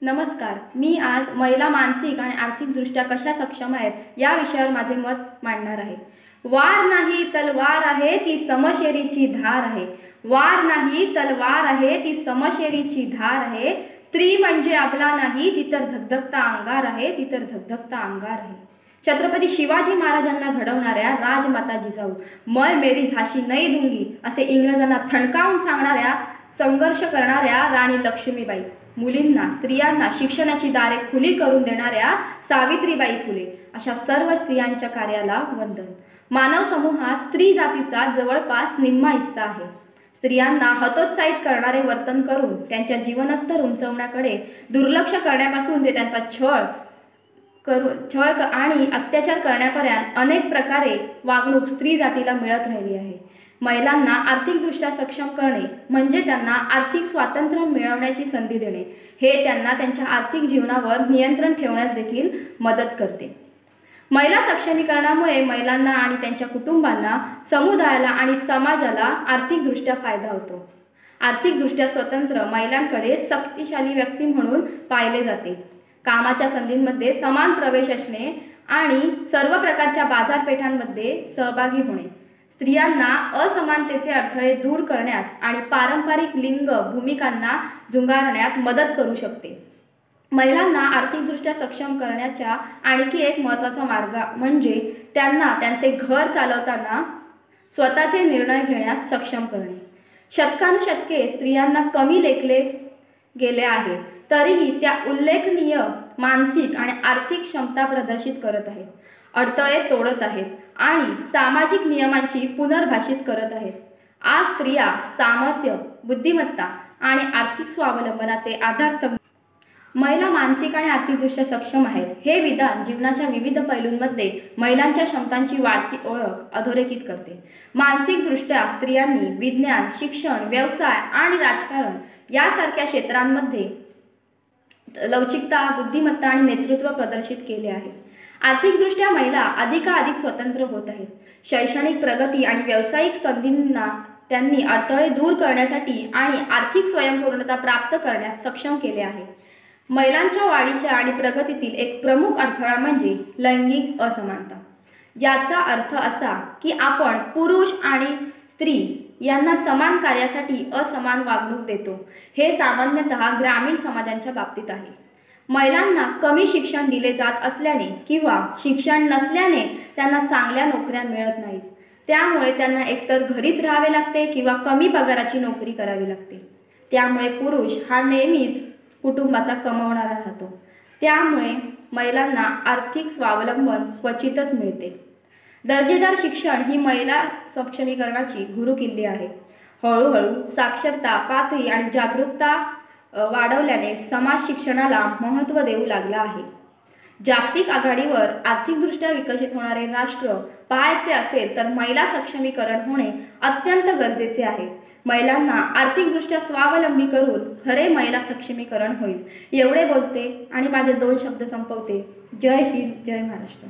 नमस्कार. मी आज महिला मानसिक आणि आर्थिकदृष्ट्या कशा सक्षम आहेत या विषयावर माझे मत मांडणार आहे. वार नाही तलवार आहे ती समशेरीची धार आहे. वार नाही तलवार आहे ती समशेरीची धार आहे. स्त्री म्हणजे आपला नाही ती तर धगधगता अंगार आहे, ती तर धगधगता अंगार आहे. छत्रपती शिवाजी महाराजांना घडवणाऱ्या राजमाता जिजाऊ, मैं मेरी झाशी नहीं दूंगी असे इंग्रजांना थणकावून सांगणाऱ्या, संघर्ष करणाऱ्या राणी लक्ष्मीबाई, मुलींना स्त्रियांना शिक्षणाची दारे खुली करून देणाऱ्या सावित्रीबाई फुले अशा सर्व स्त्रियांच्या कार्याला वंदन. मानव समूहात स्त्री जातीचा जवळपास निम्मा हिस्सा आहे. स्त्रियांना हतोत्साहित करणारे वर्तन करून त्यांच्या जीवनस्तर उंचवण्याकडे दुर्लक्ष करण्यापासून ते त्यांचा छळ आणि अत्याचार करण्यापर्यंत अनेक प्रकारे वागणूक स्त्री जातीला मिळत राहिली आहे. महिलांना आर्थिकदृष्ट्या सक्षम करणे म्हणजे त्यांना आर्थिक स्वातंत्र्य मिळवण्याची संधी देणे. हे त्यांना त्यांच्या आर्थिक जीवनावर नियंत्रण ठेवण्यास देखील मदत करते. महिला सक्षमीकरणामुळे महिलांना आणि त्यांच्या कुटुंबांना, समुदायाला आणि समाजाला आर्थिकदृष्ट्या फायदा होतो. आर्थिकदृष्ट्या स्वतंत्र महिलांकडे शक्तिशाली व्यक्ती म्हणून पाहिले जाते. कामाच्या संधींमध्ये समान प्रवेश असणे आणि सर्व प्रकारच्या बाजारपेठांमध्ये सहभागी होणे स्त्रियांना असमानतेचे अडथळे दूर करण्यास आणि पारंपरिक लिंग भूमिकांना झुगारण्यात मदत करू शकते. महिलांना आर्थिकदृष्ट्या सक्षम करण्याचा आणखी एक महत्त्वाचा मार्ग म्हणजे त्यांना त्यांचे घर चालवताना स्वतःचे निर्णय घेण्यास सक्षम करणे. शतकानुशतके स्त्रियांना कमी लेखले गेले आहे, तरीही त्या उल्लेखनीय मानसिक आणि आर्थिक क्षमता प्रदर्शित करत आहेत, अडथळे तोडत आहेत आणि सामाजिक नियमांची पुनर्भाषित करत आहेत. आज स्त्रिया सामर्थ्य, बुद्धिमत्ता आणि आर्थिक स्वावलंबनाचे आधारस्तंभ. महिला मानसिक आणि आर्थिकदृष्ट्या सक्षम आहेत हे विधान जीवनाच्या विविध पैलूंमध्ये महिलांच्या क्षमतांची वाढती ओळख अधोरेखित करते. मानसिकदृष्ट्या स्त्रियांनी विज्ञान, शिक्षण, व्यवसाय आणि राजकारण यासारख्या क्षेत्रांमध्ये लवचिकता, बुद्धिमत्ता आणि नेतृत्व प्रदर्शित केले आहे. आर्थिकदृष्ट्या महिला अधिकाधिक स्वतंत्र होत आहेत. शैक्षणिक प्रगती आणि व्यावसायिक संधींना त्यांनी अडथळे दूर करण्यासाठी आणि आर्थिक स्वयंपूर्णता प्राप्त करण्यास सक्षम केले आहे. महिलांच्या वाढीच्या आणि प्रगतीतील एक प्रमुख अडथळा म्हणजे लैंगिक असमानता. याचा अर्थ असा की आपण पुरुष आणि स्त्री यांना समान कार्यासाठी असमान वागणूक देतो. हे सामान्यतः ग्रामीण समाजांच्या बाबतीत आहे. महिलांना कमी शिक्षण दिले जात असल्याने किंवा शिक्षण नसल्याने त्यांना चांगल्या नोकऱ्या मिळत नाहीत. त्यामुळे त्यांना एकतर घरीच राहावे लागते किंवा कमी पगाराची नोकरी करावी लागते. त्यामुळे पुरुष हा नेहमीच कुटुंबाचा कमवणारा राहतो. त्यामुळे महिलांना आर्थिक स्वावलंबन क्वचितच मिळते. दर्जेदार शिक्षण ही महिला सक्षमीकरणाची गुरुकिल्ली आहे. हळूहळू साक्षरता पातळी आणि जागरूकता वाढवल्याने समाज शिक्षणाला महत्त्व देऊ लागला आहे. जागतिक आघाडीवर आर्थिकदृष्ट्या विकसित होणारे राष्ट्र पाहायचे असेल तर महिला सक्षमीकरण होणे अत्यंत गरजेचे आहे. महिलांना आर्थिकदृष्ट्या स्वावलंबी करून खरे महिला सक्षमीकरण होईल. एवढे बोलते आणि माझे 2 शब्द संपवते. जय हिंद, जय महाराष्ट्र.